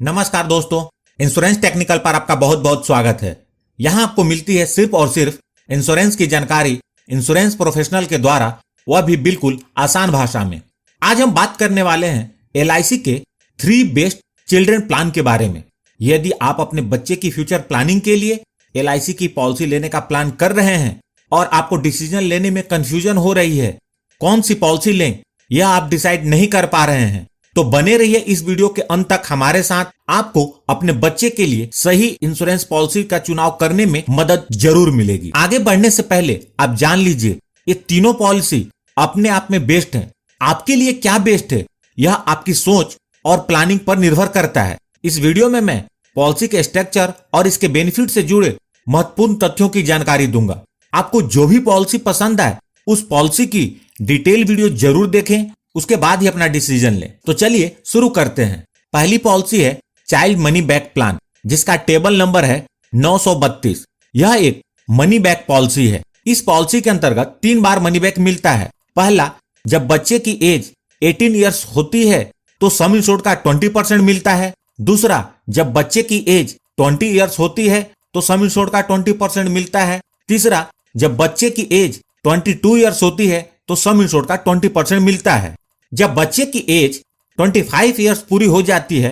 नमस्कार दोस्तों, insurance technical पर आपका बहुत बहुत स्वागत है। यहाँ आपको मिलती है सिर्फ और सिर्फ इंश्योरेंस की जानकारी इंश्योरेंस प्रोफेशनल के द्वारा, वह भी बिल्कुल आसान भाषा में। आज हम बात करने वाले हैं LIC के 3 बेस्ट चिल्ड्रन प्लान के बारे में। यदि आप अपने बच्चे की फ्यूचर प्लानिंग के लिए LIC की पॉलिसी लेने का प्लान कर रहे हैं और आपको डिसीजन लेने में कंफ्यूजन हो रही है, कौन सी पॉलिसी लें यह आप डिसाइड नहीं कर पा रहे हैं, तो बने रहिए इस वीडियो के अंत तक हमारे साथ। आपको अपने बच्चे के लिए सही इंश्योरेंस पॉलिसी का चुनाव करने में मदद जरूर मिलेगी। आगे बढ़ने से पहले आप जान लीजिए, ये तीनों पॉलिसी अपने आप में बेस्ट हैं। आपके लिए क्या बेस्ट है यह आपकी सोच और प्लानिंग पर निर्भर करता है। इस वीडियो में मैं पॉलिसी के स्ट्रक्चर और इसके बेनिफिट से जुड़े महत्वपूर्ण तथ्यों की जानकारी दूंगा। आपको जो भी पॉलिसी पसंद आए उस पॉलिसी की डिटेल वीडियो जरूर देखें, उसके बाद ही अपना डिसीजन लें। तो चलिए शुरू करते हैं। पहली पॉलिसी है चाइल्ड मनी बैक प्लान, जिसका टेबल नंबर है 932। यह एक मनी बैक पॉलिसी है। इस पॉलिसी के अंतर्गत 3 बार मनी बैक मिलता है। पहला, जब बच्चे की एज 18 ईयर्स होती है तो सम इंश्योर्ड का 20% मिलता है। दूसरा, जब बच्चे की एज 20 ईयर्स होती है तो सम इंश्योर्ड का 20% मिलता है। तीसरा, जब बच्चे की एज 22 ईयर्स होती है तो सम इंश्योर्ड का 20% मिलता है। जब बच्चे की एज 25 ईयर्स पूरी हो जाती है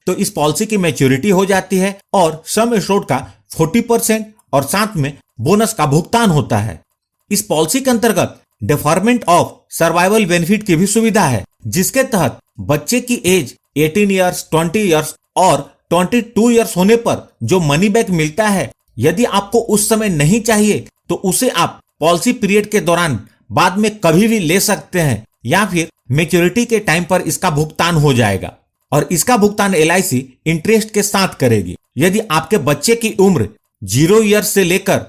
तो इस पॉलिसी की मैच्योरिटी हो जाती है और सम इंश्योर्ड का 40% और साथ में बोनस का भुगतान होता है। इस पॉलिसी के अंतर्गत डिफरमेंट ऑफ सर्वाइवल बेनिफिट की भी सुविधा है, जिसके तहत बच्चे की एज 18 ईयर्स, 20 ईयर्स और 22 ईयर्स होने पर जो मनी बैक मिलता है, यदि आपको उस समय नहीं चाहिए तो उसे आप पॉलिसी पीरियड के दौरान बाद में कभी भी ले सकते हैं, या फिर मैच्योरिटी के टाइम पर इसका भुगतान हो जाएगा और इसका भुगतान LIC इंटरेस्ट के साथ करेगी। यदि आपके बच्चे की उम्र 0 ईयर्स से लेकर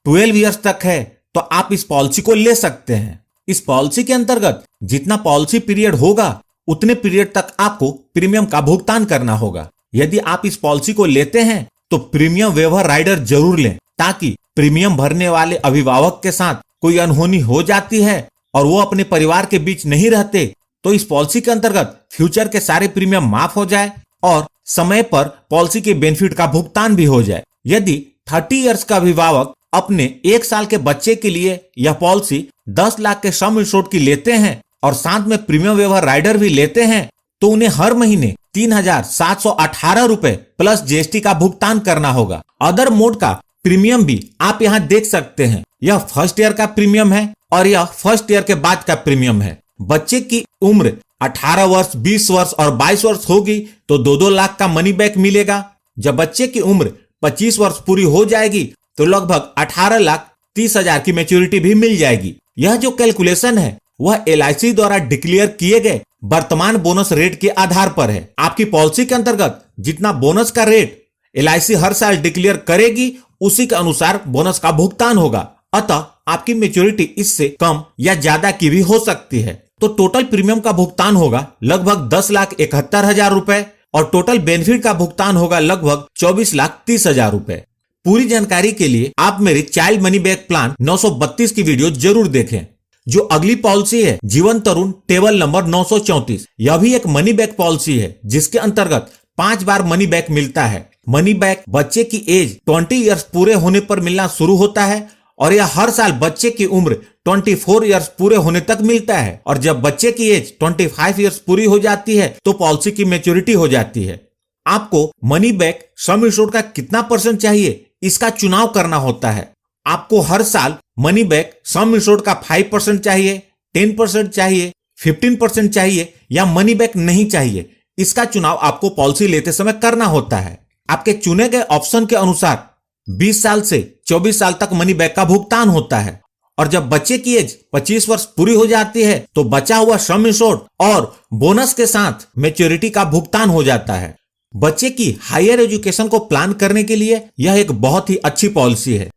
12 ईयर्स तक है तो आप इस पॉलिसी को ले सकते हैं। इस पॉलिसी के अंतर्गत जितना पॉलिसी पीरियड होगा उतने पीरियड तक आपको प्रीमियम का भुगतान करना होगा। यदि आप इस पॉलिसी को लेते हैं तो प्रीमियम वेवर राइडर जरूर लें, ताकि प्रीमियम भरने वाले अभिभावक के साथ कोई अनहोनी हो जाती है और वो अपने परिवार के बीच नहीं रहते तो इस पॉलिसी के अंतर्गत फ्यूचर के सारे प्रीमियम माफ हो जाए और समय पर पॉलिसी के बेनिफिट का भुगतान भी हो जाए। यदि 30 इयर्स का अभिभावक अपने 1 साल के बच्चे के लिए यह पॉलिसी 10 लाख के सम इंश्योर्ड की लेते हैं और साथ में प्रीमियम वेवर राइडर भी लेते हैं तो उन्हें हर महीने 3,718 रुपए प्लस GST का भुगतान करना होगा। अदर मोड का प्रीमियम भी आप यहाँ देख सकते हैं। यह फर्स्ट ईयर का प्रीमियम है और यह फर्स्ट ईयर के बाद का प्रीमियम है। बच्चे की उम्र 18 वर्ष, 20 वर्ष और 22 वर्ष होगी तो 2-2 लाख का मनी बैक मिलेगा। जब बच्चे की उम्र 25 वर्ष पूरी हो जाएगी तो लगभग 18,30,000 की मैच्योरिटी भी मिल जाएगी। यह जो कैलकुलेशन है वह LIC द्वारा डिक्लेयर किए गए वर्तमान बोनस रेट के आधार पर है। आपकी पॉलिसी के अंतर्गत जितना बोनस का रेट LIC हर साल डिक्लेयर करेगी उसी के अनुसार बोनस का भुगतान होगा। अतः आपकी मैच्योरिटी इससे कम या ज्यादा की भी हो सकती है। तो टोटल प्रीमियम का भुगतान होगा लगभग 10,71,000 रुपए और टोटल बेनिफिट का भुगतान होगा लगभग 24,30,000 रुपए। पूरी जानकारी के लिए आप मेरी चाइल्ड मनी बैक प्लान 932 की वीडियो जरूर देखें। जो अगली पॉलिसी है जीवन तरुण टेबल नंबर 934। यह भी एक मनी बैक पॉलिसी है, जिसके अंतर्गत 5 बार मनी बैक मिलता है। मनी बैक बच्चे की एज 20 ईयर्स पूरे होने पर मिलना शुरू होता है और यह हर साल बच्चे की उम्र 24 ईयर्स पूरे होने तक मिलता है और जब बच्चे की एज 25 ईयर्स पूरी हो जाती है तो पॉलिसी की मैच्योरिटी हो जाती है। आपको मनी बैक सम इंश्योर्ड का कितना % चाहिए इसका चुनाव करना होता है। आपको हर साल मनी बैक सम इंश्योर्ड का 5% चाहिए, 10% चाहिए, 15% चाहिए या मनी बैक नहीं चाहिए, इसका चुनाव आपको पॉलिसी लेते समय करना होता है। आपके चुने गए ऑप्शन के अनुसार 20 साल से 24 साल तक मनी बैक का भुगतान होता है और जब बच्चे की एज 25 वर्ष पूरी हो जाती है तो बचा हुआ सम इंश्योर्ड और बोनस के साथ मैच्योरिटी का भुगतान हो जाता है। बच्चे की हायर एजुकेशन को प्लान करने के लिए यह एक बहुत ही अच्छी पॉलिसी है।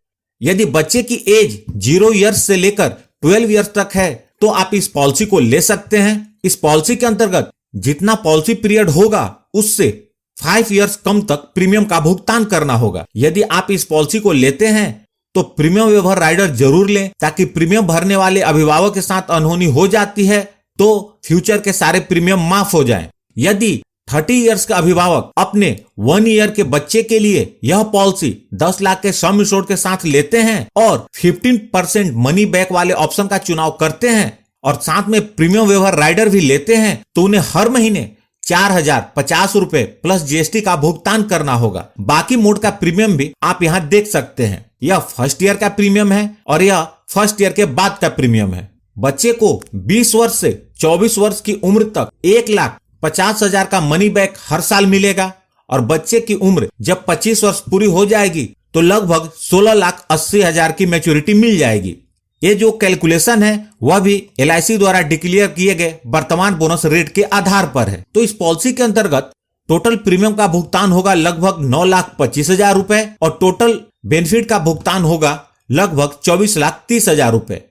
यदि बच्चे की एज 0 ईयर्स से लेकर 12 ईयर्स तक है तो आप इस पॉलिसी को ले सकते हैं। इस पॉलिसी के अंतर्गत जितना पॉलिसी पीरियड होगा उससे 5 इयर्स कम तक प्रीमियम का भुगतान करना होगा। यदि आप इस पॉलिसी को लेते हैं तो प्रीमियम वेवर राइडर जरूर लें, ताकि प्रीमियम भरने वाले अभिभावक के साथ अनहोनी हो जाती है तो फ्यूचर के सारे प्रीमियम माफ हो जाएं। यदि 30 इयर्स का अभिभावक अपने 1 ईयर के बच्चे के लिए यह पॉलिसी 10 लाख के सम इंश्योर्ड के साथ लेते हैं और 15% मनी बैक वाले ऑप्शन का चुनाव करते हैं और साथ में प्रीमियम वेवर राइडर भी लेते हैं, तो उन्हें हर महीने 4,050 रुपए प्लस जीएसटी का भुगतान करना होगा। बाकी मोड का प्रीमियम भी आप यहाँ देख सकते हैं। यह फर्स्ट ईयर का प्रीमियम है और यह फर्स्ट ईयर के बाद का प्रीमियम है। बच्चे को 20 वर्ष से 24 वर्ष की उम्र तक 1,50,000 का मनी बैक हर साल मिलेगा और बच्चे की उम्र जब 25 वर्ष पूरी हो जाएगी तो लगभग 16,80,000 की मैच्योरिटी मिल जाएगी। ये जो कैलकुलेशन है वह भी LIC द्वारा डिक्लेयर किए गए वर्तमान बोनस रेट के आधार पर है। तो इस पॉलिसी के अंतर्गत टोटल प्रीमियम का भुगतान होगा लगभग 9,25,000 रुपए और टोटल बेनिफिट का भुगतान होगा लगभग 24,30,000 रुपए।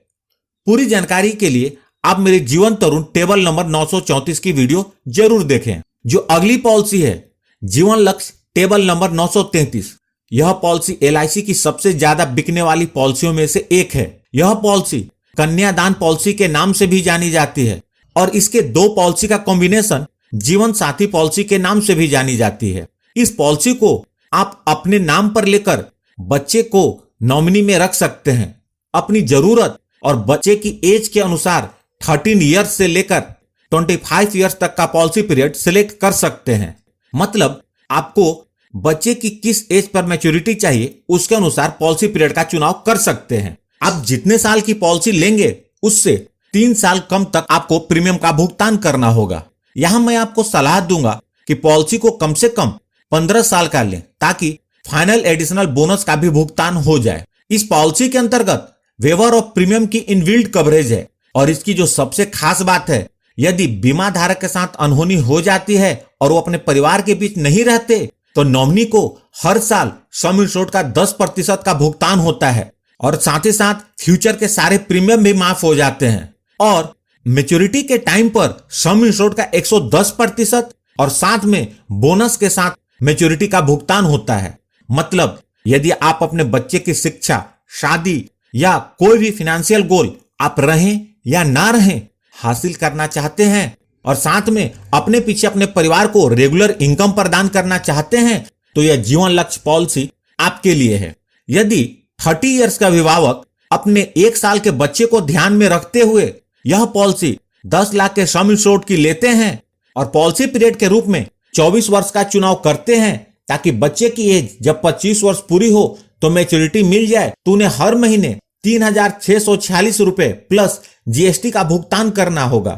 पूरी जानकारी के लिए आप मेरे जीवन तरुण टेबल नंबर 934 की वीडियो जरूर देखें। जो अगली पॉलिसी है जीवन लक्ष्य टेबल नंबर 933, यह पॉलिसी LIC की सबसे ज्यादा बिकने वाली पॉलिसियों में से एक है। यह पॉलिसी कन्यादान पॉलिसी के नाम से भी जानी जाती है और इसके 2 पॉलिसी का कॉम्बिनेशन जीवन साथी पॉलिसी के नाम से भी जानी जाती है। इस पॉलिसी को आप अपने नाम पर लेकर बच्चे को नॉमिनी में रख सकते हैं। अपनी जरूरत और बच्चे की एज के अनुसार 13 इयर्स से लेकर 25 इयर्स तक का पॉलिसी पीरियड सिलेक्ट कर सकते हैं। मतलब आपको बच्चे की किस एज पर मैच्योरिटी चाहिए उसके अनुसार पॉलिसी पीरियड का चुनाव कर सकते हैं। आप जितने साल की पॉलिसी लेंगे उससे 3 साल कम तक आपको प्रीमियम का भुगतान करना होगा। यहां मैं आपको सलाह दूंगा कि पॉलिसी को कम से कम 15 साल का लें ताकि फाइनल एडिशनल बोनस का भी भुगतान हो जाए। इस पॉलिसी के अंतर्गत वेवर ऑफ प्रीमियम की इनबिल्ट कवरेज है और इसकी जो सबसे खास बात है, यदि बीमा धारक के साथ अनहोनी हो जाती है और वो अपने परिवार के बीच नहीं रहते तो नॉमिनी को हर साल सम इंश्योर्ड का 10% का भुगतान होता है और साथ ही साथ फ्यूचर के सारे प्रीमियम भी माफ हो जाते हैं और मैच्योरिटी के टाइम पर सम इंश्योर्ड का 110% और साथ में बोनस के साथ मैच्योरिटी का भुगतान होता है। मतलब यदि आप अपने बच्चे की शिक्षा, शादी या कोई भी फाइनेंशियल गोल आप रहें या ना रहें हासिल करना चाहते हैं और साथ में अपने पीछे अपने परिवार को रेगुलर इनकम प्रदान करना चाहते हैं तो यह जीवन लक्ष्य पॉलिसी आपके लिए है। यदि 30 इयर्स का अभिभावक अपने 1 साल के बच्चे को ध्यान में रखते हुए यह पॉलिसी 10 लाख के सम इंश्योर्ड की लेते हैं और पॉलिसी पीरियड के रूप में 24 वर्ष का चुनाव करते हैं ताकि बच्चे की एज जब 25 वर्ष पूरी हो तो मैच्योरिटी मिल जाए, तो उन्हें हर महीने 3,646 रुपए प्लस जीएसटी का भुगतान करना होगा।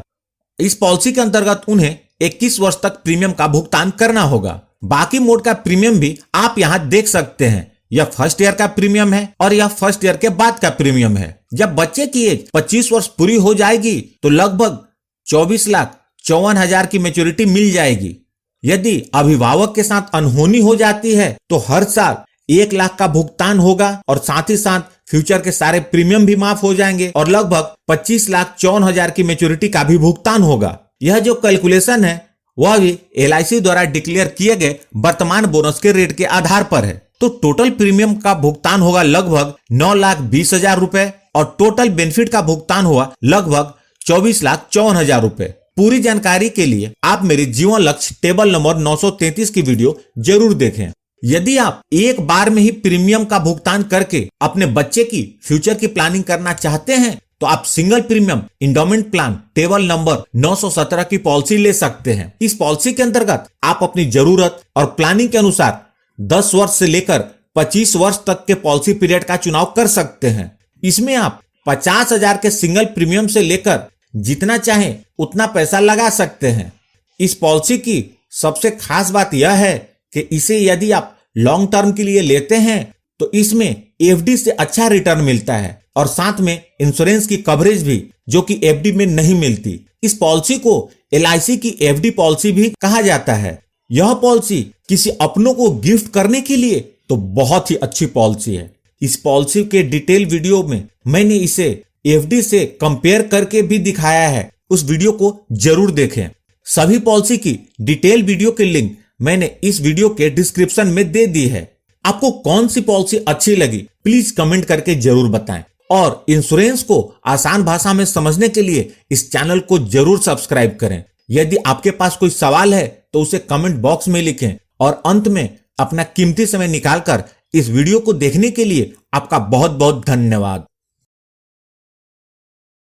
इस पॉलिसी के अंतर्गत उन्हें 21 वर्ष तक प्रीमियम का भुगतान करना होगा। बाकी मोड का प्रीमियम भी आप यहाँ देख सकते हैं। यह फर्स्ट ईयर का प्रीमियम है और यह फर्स्ट ईयर के बाद का प्रीमियम है। जब बच्चे की एज 25 वर्ष पूरी हो जाएगी तो लगभग 24,54,000 की मैच्योरिटी मिल जाएगी। यदि अभिभावक के साथ अनहोनी हो जाती है तो हर साल 1 लाख का भुगतान होगा और साथ ही साथ फ्यूचर के सारे प्रीमियम भी माफ हो जाएंगे और लगभग 25,54,000 की मैच्योरिटी का भी भुगतान होगा। यह जो कैलकुलेशन है वह भी LIC द्वारा डिक्लेयर किए गए वर्तमान बोनस के रेट के आधार पर है। तो टोटल प्रीमियम का भुगतान होगा लगभग 9,20,000 रुपए और टोटल बेनिफिट का भुगतान हुआ लगभग 24,54,000 रुपए। पूरी जानकारी के लिए आप मेरे जीवन लक्ष्य टेबल नंबर 933 की वीडियो जरूर देखें। यदि आप एक बार में ही प्रीमियम का भुगतान करके अपने बच्चे की फ्यूचर की प्लानिंग करना चाहते हैं तो आप single premium endowment plan table number 917 की पॉलिसी ले सकते हैं। इस पॉलिसी के अंतर्गत आप अपनी जरूरत और प्लानिंग के अनुसार 10 वर्ष से लेकर 25 वर्ष तक के पॉलिसी पीरियड का चुनाव कर सकते हैं। इसमें आप 50,000 के सिंगल प्रीमियम से लेकर जितना चाहें उतना पैसा लगा सकते हैं। इस पॉलिसी की सबसे खास बात यह है कि इसे यदि आप लॉन्ग टर्म के लिए लेते हैं तो इसमें FD से अच्छा रिटर्न मिलता है और साथ में इंश्योरेंस की कवरेज भी जो कि FD में नहीं मिलती। इस पॉलिसी को LIC की FD पॉलिसी भी कहा जाता है। यह पॉलिसी किसी अपनों को गिफ्ट करने के लिए तो बहुत ही अच्छी पॉलिसी है। इस पॉलिसी के डिटेल वीडियो में मैंने इसे FD से कंपेयर करके भी दिखाया है, उस वीडियो को जरूर देखें। सभी पॉलिसी की डिटेल वीडियो के लिंक मैंने इस वीडियो के डिस्क्रिप्शन में दे दी है। आपको कौन सी पॉलिसी अच्छी लगी प्लीज कमेंट करके जरूर बताएं और इंश्योरेंस को आसान भाषा में समझने के लिए इस चैनल को जरूर सब्सक्राइब करें। यदि आपके पास कोई सवाल है तो उसे कमेंट बॉक्स में लिखें और अंत में अपना कीमती समय निकालकर इस वीडियो को देखने के लिए आपका बहुत बहुत धन्यवाद।